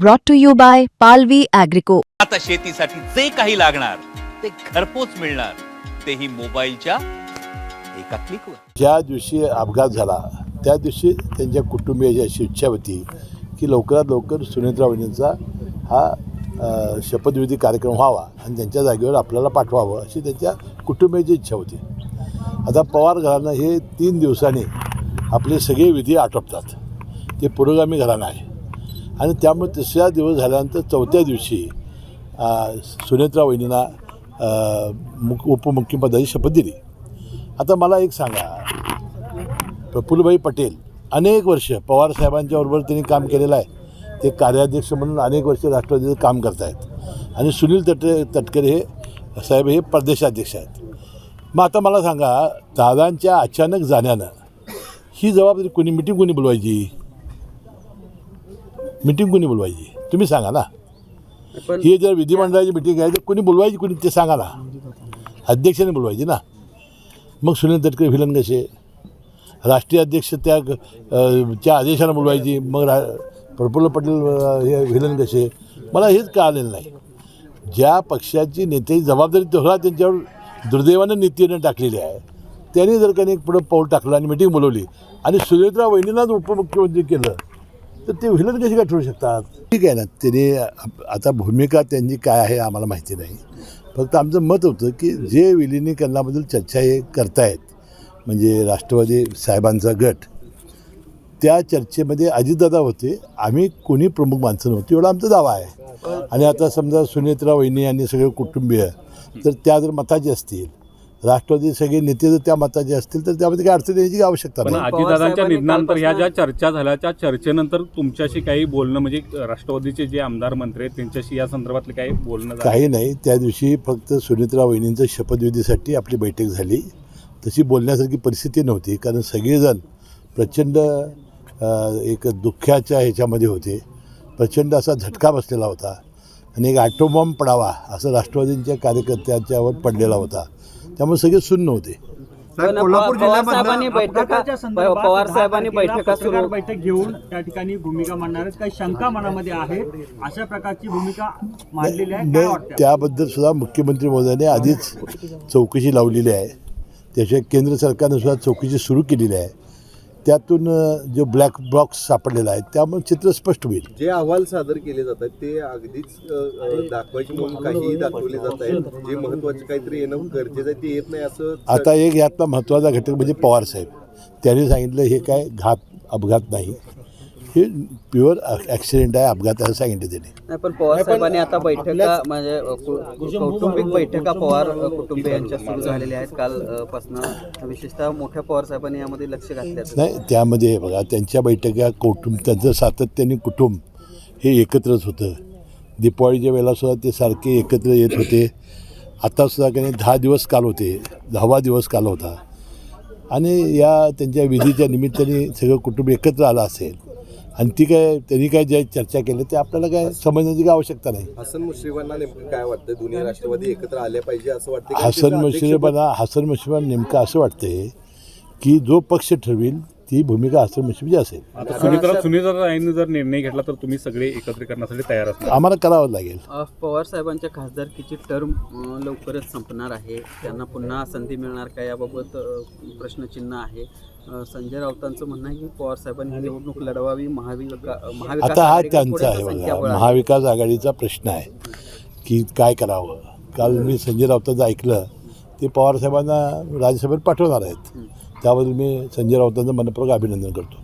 brought to you by Palvi Agrico. आता शेतीसाठी जे काही लागणार ते घरपोच मिळणार, तेही मोबाईलच्या एका क्लिकवर. ज्या दिवशी अपघात झाला त्या दिवशी त्यांच्या कुटुंबियाची अशी इच्छा होती की लवकरात लवकर सुनेत्रा वहिनींचा हा शपथविधी कार्यक्रम व्हावा आणि त्यांच्या जागेवर आपल्याला पाठवावं अशी त्यांच्या कुटुंबियाची इच्छा होती. आता पवार घराणं हे 3 दिवसांनी आपले सगळे विधी आटोपतात, ते पुरोगामी घराणं आहे आणि त्यामुळे 3रा दिवस झाल्यानंतर 4थ्या दिवशी सुनेत्रा वहिनींना उपमुख्यमंत्र्याची शपथ दिली. आता मला एक सांगा, प्रफुल्लभाई पटेल अनेक वर्ष पवारसाहेबांच्याबरोबर त्यांनी काम केलेलं आहे, ते कार्याध्यक्ष म्हणून अनेक वर्ष राष्ट्रवादीचं काम करत आहेत आणि सुनील तटकरे हे साहेब हे प्रदेशाध्यक्ष आहेत. मग आता मला सांगा, दादांच्या अचानक जाण्यानं ही जबाबदारी कोणी मिटिंग कोणी बोलवायची, मिटिंग कोणी बोलवायची तुम्ही सांगा ना. ही जर विधिमंडळाची मिटिंग आहे तर कोणी बोलवायची, कोणी ते सांगा ना, अध्यक्षाने बोलवायची ना. मग सुनील तटकरे व्हिलन कसे, राष्ट्रीय अध्यक्ष त्या आदेशानं बोलवायची, मग प्रफुल्ल पटेल हे व्हिलन कसे, मला हेच कळालेलं नाही. ज्या पक्षाची नेत्याची जबाबदारी तेव्हा त्यांच्यावर दुर्दैवानं नीतीनं टाकलेली आहे, त्यांनी जर काही पुढं पाऊल टाकलं आणि मिटिंग बोलवली आणि सुनेत्रा वहिनीलाच उपमुख्यमंत्री केलं तर ते व्हिलन कशी काय ठरू शकतात. ठीक आहे ना, त्याने आता भूमिका त्यांची काय आहे आम्हाला माहिती नाही. फक्त आमचं मत होतं की जे विलिनीकरणाबद्दल चर्चा हे करतायत म्हणजे राष्ट्रवादी साहेबांचा गट, त्या चर्चेमध्ये अजितदादा होते, आम्ही कोणी प्रमुख माणसं नव्हती एवढा आमचा दावा आहे. आणि आता समजा सुनेत्रा वहिनी आणि सगळे कुटुंबीय तर त्या जर मताचे असतील, राष्ट्रवादी सगळे नेते जर त्या मताचे असतील तर त्यामध्ये काही अडचण येण्याची आवश्यकता नाही. अजितदादांच्या निधनानंतर ह्या ज्या चर्चा झाल्या त्या चर्चेनंतर तुमच्याशी काही बोलणं म्हणजे राष्ट्रवादीचे जे आमदार मंत्री आहेत त्यांच्याशी या संदर्भातले काही बोलणं काही नाही. त्या दिवशी फक्त सुनेत्रा वहिनींचं शपथविधीसाठी आपली बैठक झाली, तशी बोलण्यासारखी परिस्थिती नव्हती, कारण सगळेजण प्रचंड एक दुःखाच्या ह्याच्यामध्ये होते. प्रचंड असा झटका बसलेला होता आणि एक ॲटोबॉम्ब पडावा असं राष्ट्रवादींच्या कार्यकर्त्यांच्यावर पडलेला होता, त्यामुळे सगळे सुन्न होते. पवार साहेबांनी बैठक घेऊन त्या ठिकाणी भूमिका मांडणार, काही शंका मनामध्ये आहे, अशा प्रकारची भूमिका मांडलेली आहे, काय वाटतं? त्याबद्दल सुद्धा मुख्यमंत्री महोदयाने आधीच चौकशी लावलेली आहे. त्याशिवाय केंद्र सरकारने सुद्धा चौकशी सुरू केलेली आहे. त्यातून जो ब्लॅक बॉक्स सापडलेला आहे त्यामुळे चित्र स्पष्ट होईल. जे अहवाल सादर केले जातात ते अगदीच दाखवायचे म्हणून काहीही दाखवले जात आहेत, जे महत्त्वाचे काहीतरी येणं गरजेचं आहे ते येत नाही असं. आता एक यातला महत्त्वाचा घटक म्हणजे पवार साहेब, त्यांनी सांगितलं हे काय अपघात नाही, हे प्युअर ॲक्सिडेंट आहे, अपघात असं सांगितलं त्यांनी. पण पवार साहेबांनी आता बैठका म्हणजे कौटुंबिक बैठका पवार कुटुंबियांच्या सुरू झालेल्या आहेत कालपासून, विशेषतः मोठ्या पवार साहेबांनी यामध्ये लक्ष घातलं नाही. त्यामध्ये बघा त्यांच्या बैठका त्यांचं सातत्याने कुटुंब हे एकत्रच होतं. दीपावळीच्या वेळेला सुद्धा ते सारखे एकत्र येत होते. आत्तासुद्धा काही 10 दिवस काल होते, 10वा दिवस काल होता आणि या त्यांच्या विधीच्या निमित्ताने सगळं कुटुंब एकत्र आलं असेल आणि त्यांनी काय ज्या चर्चा केली ते आपल्याला काय समजण्याची काही आवश्यकता नाही. हसन मुश्रीफांना नेमकं काय वाटतं, दोन्ही राष्ट्रवादी एकत्र आल्या पाहिजे असं वाटतं? हसन मुश्रीफांना नेमकं असं वाटतंय की जो पक्ष ठरवेल ती भूमिका हसन मुश्रीफची असेल. आता सुनीताताईंनी जर निर्णय घेतला तर तुम्ही सगळे एकत्रीकरणासाठी तयार असणार? आम्हाला करावं लागेल. पवार साहेबांच्या खासदारकीची टर्म लवकरच संपणार आहे, त्यांना पुन्हा संधी मिळणार का याबाबत प्रश्नचिन्ह आहे. संजय राऊतांचं म्हणणं आहे की पवार साहेबांनी निवडणूक लढवावी, महाविकास आता हा त्यांचा आहे बघा, महाविकास आघाडीचा प्रश्न आहे की काय करावं. काल मी संजय राऊतांचं ऐकलं, ते पवार साहेबांना राज्यसभेत पाठवणार आहेत, त्याबद्दल मी संजय राऊतांचं मनपूर्वक अभिनंदन करतो.